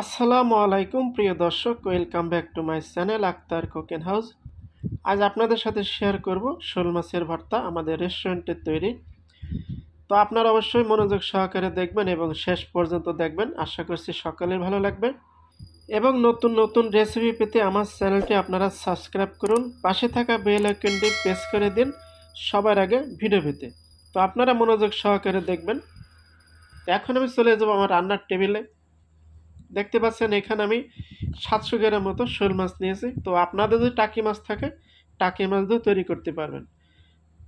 আসসালামু আলাইকুম প্রিয় দর্শক, welcome back to my channel Akhtar cooking house. আজ আপনাদের সাথে শেয়ার করব শোল মাছের ভর্তা আমাদের রেস্টুরেন্টের তৈরি। তো আপনারা অবশ্যই মনোযোগ সহকারে দেখবেন এবং শেষ পর্যন্ত দেখবেন। আশা করছি সকলের ভালো লাগবে এবং নতুন নতুন রেসিপি পেতে আমার চ্যানেলটি আপনারা সাবস্ক্রাইব করুন, পাশে থাকা বেল আইকনটি প্রেস করে দিন সবার আগে ভিডিও পেতে। তো আপনারা মনোযোগ সহকারে দেখবেন। তো এখন আমি চলে যাব আমার রান্নার টেবিলে। দেখতে পাচ্ছেন এখানে আমি 700 গ্রাম মতো শোল মাছ নিয়েছি। তো আপনাদের যদি টাকি মাছ থাকে টাকি মাছ দিয়ে তৈরি করতে পারবেন।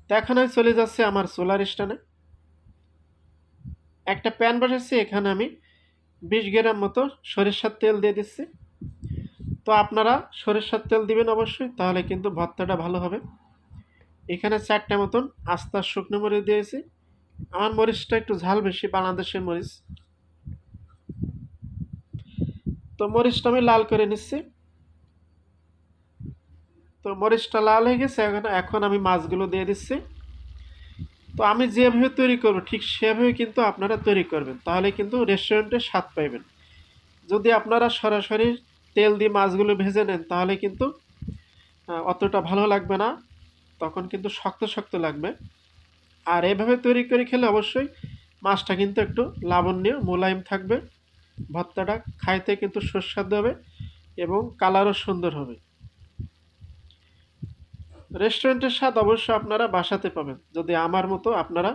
তো এখন আমি চলে যাচ্ছি আমার সোলার স্ট্যান্ডে। একটা প্যান বসাচ্ছি, এখানে আমি 20 গ্রাম মতো সরিষার তেল দিয়ে দিচ্ছি। তো আপনারা সরিষার তেল দিবেন অবশ্যই, তাহলে কিন্তু ভর্তাটা ভালো হবে। এখানে 4টা মতন আস্তা শুকনো মরিচ দিয়েছি। আমার মরিচটা একটু ঝাল বেশি, বাংলাদেশের মরিচ। তো মরিচটা আমি লাল করে নিচ্ছি। তো মরিচটা লাল হয়ে গেছে, এখন আমি মাছগুলো দিয়ে দিচ্ছি। তো আমি যেভাবে তৈরি করব ঠিক সেভাবে কিন্তু আপনারা তৈরি করবেন, তাহলে কিন্তু রেস্টুরেন্টে স্বাদ পাইবেন। যদি আপনারা সরাসরি তেল দিয়ে মাছগুলো ভেজে নেন তাহলে কিন্তু অতটা ভালো লাগবে না, তখন কিন্তু শক্ত শক্ত লাগবে। আর এভাবে তৈরি করে খেলে অবশ্যই মাছটা কিন্তু একটু লাবণ্য মোলায়েম থাকবে, ভর্তাটা খাইতে কিন্তু সুস্বাদু হবে এবং কালারও সুন্দর হবে। রেস্টুরেন্টের স্বাদ অবশ্য আপনারা বাসাতে পাবেন যদি আমার মতো আপনারা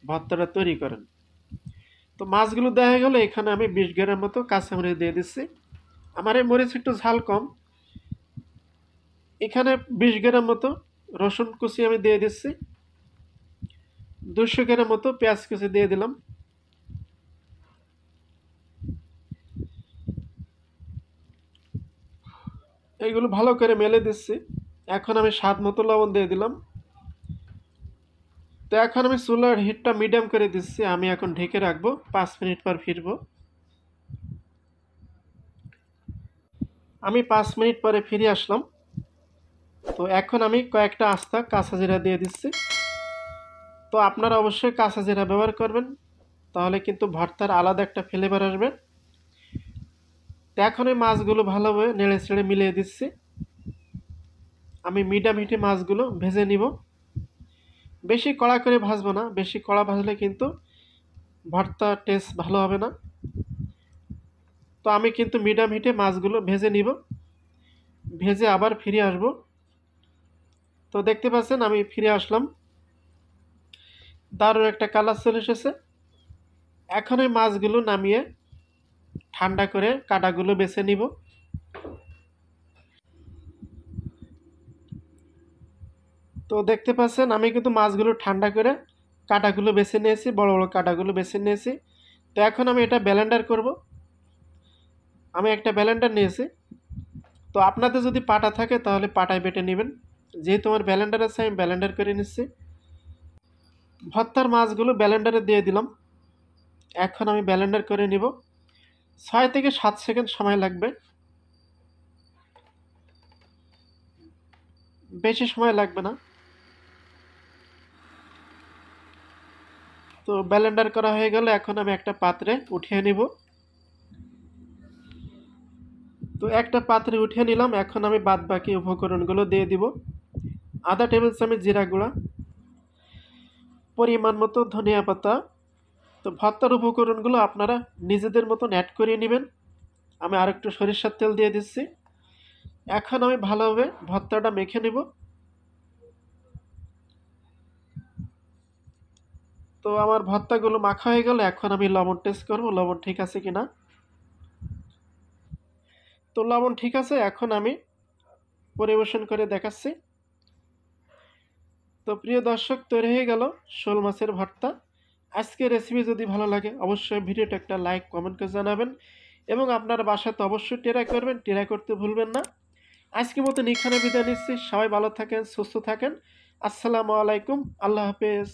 ভর্তাটা তৈরি করেন। তো মাছগুলো দেখা গেল, এখানে আমি 20 গ্রাম মতো কাঁচামরিচ দিয়ে দিচ্ছি। আমার এই মরিচ একটু ঝাল কম। এখানে 20 গ্রাম মতো রসুন কুচি আমি দিয়ে দিচ্ছি। 200 গ্রাম মতো পেঁয়াজ কুচি দিয়ে দিলাম। এইগুলো ভালো করে মেলে দিচ্ছি। এখন আমি স্বাদ মতো লবণ দিয়ে দিলাম। তো এখন আমি চুলার হিটটা মিডিয়াম করে দিচ্ছি। আমি এখন ঢেকে রাখবো, 5 মিনিট পর ফিরবো। আমি 5 মিনিট পরে ফিরে আসলাম। তো এখন আমি কয়েকটা আস্তা কাঁচা জিরা দিয়ে দিচ্ছি। তো আপনারা অবশ্যই কাঁচা জিরা ব্যবহার করবেন, তাহলে কিন্তু ভর্তার আলাদা একটা ফ্লেভার আসবে। তো এখন এই মাছগুলো ভালোভাবে নেড়ে ছেড়ে মিলিয়ে দিচ্ছি। আমি মিডিয়াম হিটে মাছগুলো ভেজে নিব। বেশি কড়া করে ভাজবো না, বেশি কড়া ভাজলে কিন্তু ভর্তার টেস্ট ভালো হবে না। তো আমি কিন্তু মিডিয়াম হিটে মাছগুলো ভেজে নিব, ভেজে আবার ফিরে আসব। তো দেখতে পাচ্ছেন আমি ফিরে আসলাম, দারুণ একটা কালার চলে এসেছে। এখন এই মাছগুলো নামিয়ে ঠান্ডা করে কাঁটাগুলো বেছে নিব। তো দেখতে পাচ্ছেন আমি কিন্তু মাছগুলো ঠান্ডা করে কাঁটাগুলো বেছে নিয়েছি, বড় বড় কাঁটাগুলো বেছে নিয়েছি। তো এখন আমি এটা ব্লেন্ডার করব। আমি একটা ব্লেন্ডার নিয়েছি। তো আপনাদের যদি পাটা থাকে তাহলে পাটায় বেটে নেবেন, যেহেতু আমার ব্লেন্ডার আছে আমি ব্লেন্ডার করে নিচ্ছি। ভর্তার মাছগুলো ব্লেন্ডারে দিয়ে দিলাম। এখন আমি ব্লেন্ডার করে নিব। 6 থেকে 7 সেকেন্ড সময় লাগবে, বেশি সময় লাগবে না। তো ব্লেন্ডার করা হয়ে গেল, এখন আমি একটা পাত্রে উঠিয়ে নিব। তো একটা পাত্রে উঠিয়ে নিলাম। এখন আমি বাদ বাকি উপকরণগুলো দিয়ে দিব। আধা টেবিল চামচ জিরা গুঁড়া, পরিমাণ মতো ধনিয়া পাতা। তো ভর্তার উপকরণগুলো আপনারা নিজেদের মতন অ্যাড করে নেবেন। আমি আরেকটু সরিষার তেল দিয়ে দিচ্ছি। এখন আমি ভালোভাবে ভর্তাটা মেখে নেব। তো আমার ভর্তাগুলো মাখা হয়ে গেল, এখন আমি লবণ টেস্ট করব লবণ ঠিক আছে কিনা। তো লবণ ঠিক আছে, এখন আমি পরিবেশন করে দেখাচ্ছি। তো প্রিয় দর্শক, তৈরি হয়ে গেল শোল মাছের ভর্তা। আজকের রেসিপি যদি ভালো লাগে অবশ্যই ভিডিওটা একটা লাইক কমেন্ট করে জানাবেন এবং আপনার বাসাতে অবশ্যই ট্রাই করবেন, ট্রাই করতে ভুলবেন না। আজকের মতন এখানে বিদায় নিচ্ছি। সবাই ভালো থাকেন, সুস্থ থাকেন। আসসালামু আলাইকুম, আল্লাহ হাফেজ।